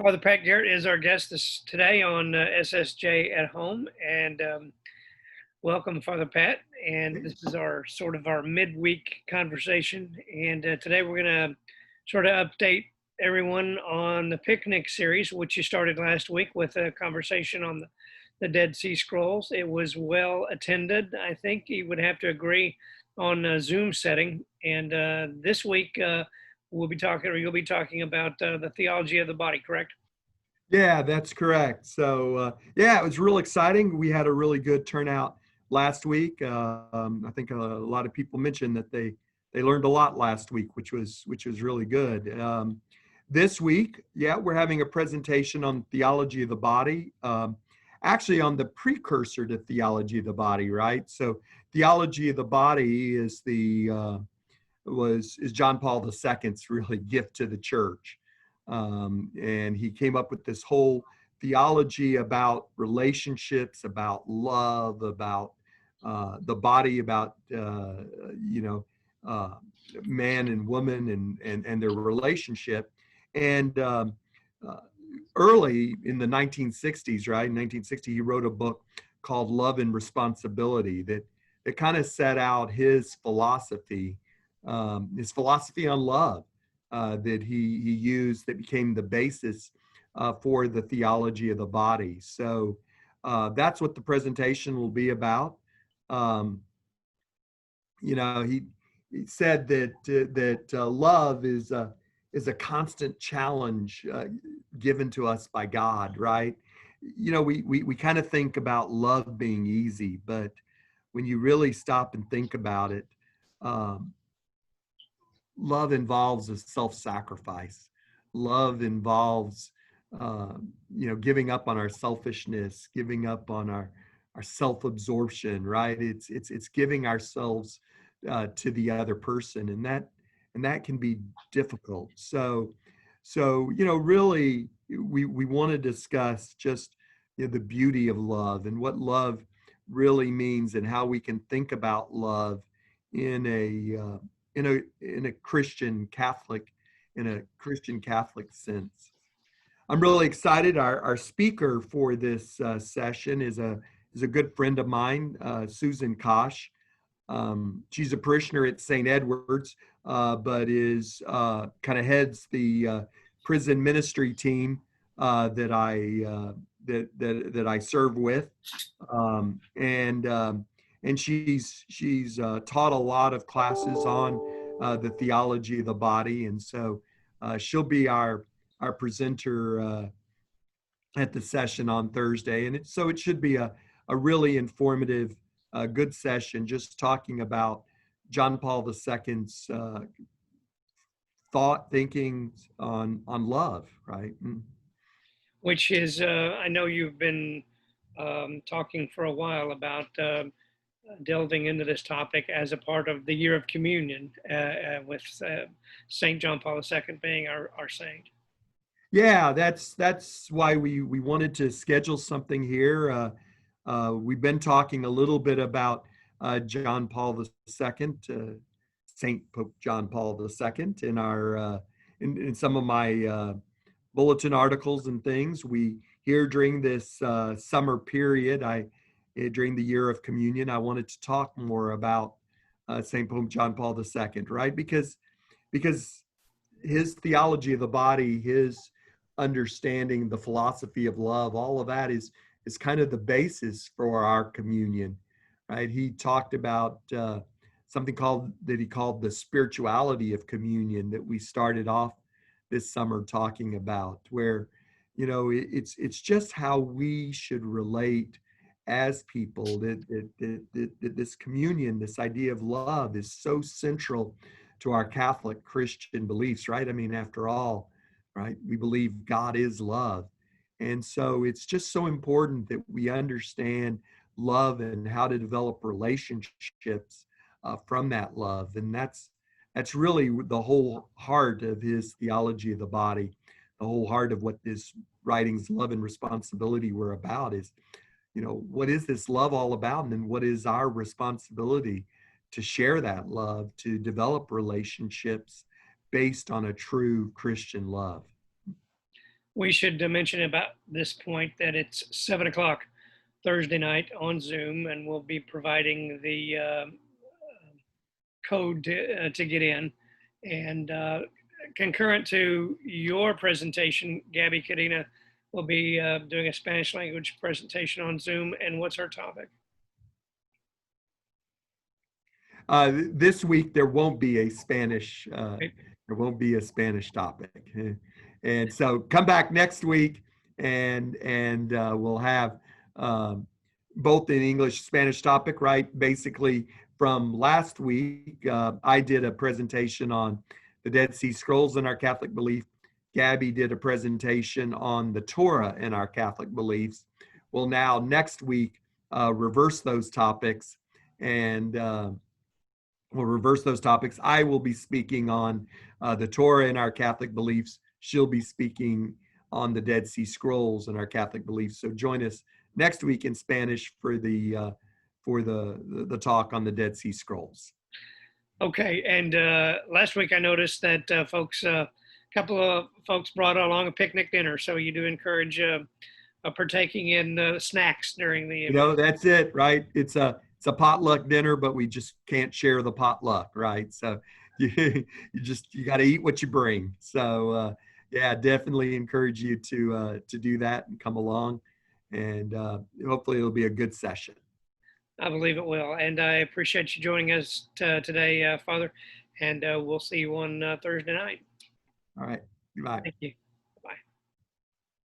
Father Pat Garrett is our guest today on SSJ at Home, and welcome, Father Pat. And this is our sort of our midweek conversation. And today we're going to sort of update everyone on the Picnic Series, which you started last week with a conversation on the Dead Sea Scrolls. It was well attended. I think you would have to agree on a Zoom setting. And this week you'll be talking about the theology of the body, correct? Yeah, that's correct. So, yeah, it was real exciting. We had a really good turnout last week. I think a lot of people mentioned that they learned a lot last week, which was really good. This week, yeah, we're having a presentation on theology of the body, actually on the precursor to theology of the body, right? So, theology of the body is is John Paul II's really gift to the church. And he came up with this whole theology about relationships, about love, about the body, about man and woman and their relationship. And early in the 1960s, right, in 1960, he wrote a book called Love and Responsibility that kind of set out his philosophy on love. That he used that became the basis for the theology of the body. So that's what the presentation will be about. He said that love is a constant challenge given to us by God, right? We kind of think about love being easy, but when you really stop and think about it, love involves a self-sacrifice. Love involves, giving up on our selfishness, giving up on our self-absorption, right? It's giving ourselves to the other person, and that can be difficult. So really, we want to discuss just the beauty of love and what love really means, and how we can think about love in a Christian Catholic sense. I'm really excited. Our speaker for this session is a good friend of mine, Susan Kosh. She's a parishioner at St. Edward's, but is kind of heads the prison ministry team that I serve with, and she's taught a lot of classes on the theology of the body, and so she'll be our presenter at the session on Thursday, and so it should be a really informative, good session, just talking about John Paul II's thinking on love, right? Which is, I know you've been talking for a while about delving into this topic as a part of the year of communion with St. John Paul II being our saint. Yeah, that's why we wanted to schedule something here. We've been talking a little bit about John Paul II, Saint Pope John Paul II, in our in some of my bulletin articles and things. We here during this summer period, during the year of communion, I wanted to talk more about Saint Pope John Paul II, right? Because his theology of the body, his understanding, the philosophy of love, all of that is kind of the basis for our communion, right? He talked about something he called the spirituality of communion that we started off this summer talking about, where it's just how we should relate as people. That this communion, this idea of love, is so central to our Catholic Christian beliefs, right? I mean, after all, right, we believe God is love. And so it's just so important that we understand love and how to develop relationships from that love. And that's really the whole heart of his theology of the body. The whole heart of what his writings, Love and Responsibility, were about is, what is this love all about? And then what is our responsibility to share that love, to develop relationships based on a true Christian love? We should mention about this point that it's 7 o'clock Thursday night on Zoom, and we'll be providing the code to get in. And concurrent to your presentation, Gabby Cadena will be doing a Spanish language presentation on Zoom. And what's our topic? This week there won't be a Spanish. Right. There won't be a Spanish topic, and so come back next week, and we'll have both an English Spanish topic. Right, basically from last week, I did a presentation on the Dead Sea Scrolls in our Catholic belief. Gabby did a presentation on the Torah in our Catholic beliefs. Well, now next week reverse those topics and. We'll reverse those topics. I will be speaking on the Torah in our Catholic beliefs. She'll be speaking on the Dead Sea Scrolls in our Catholic beliefs. So join us next week in Spanish for the talk on the Dead Sea Scrolls. Okay, and last week I noticed that a couple of folks brought along a picnic dinner. So you do encourage partaking in snacks during the event. That's it, right? It's a potluck dinner, but we just can't share the potluck, right? So you got to eat what you bring. So yeah, definitely encourage you to do that and come along, and hopefully it'll be a good session. I believe it will, and I appreciate you joining us today, Father. And we'll see you on Thursday night. All right, goodbye. Thank you.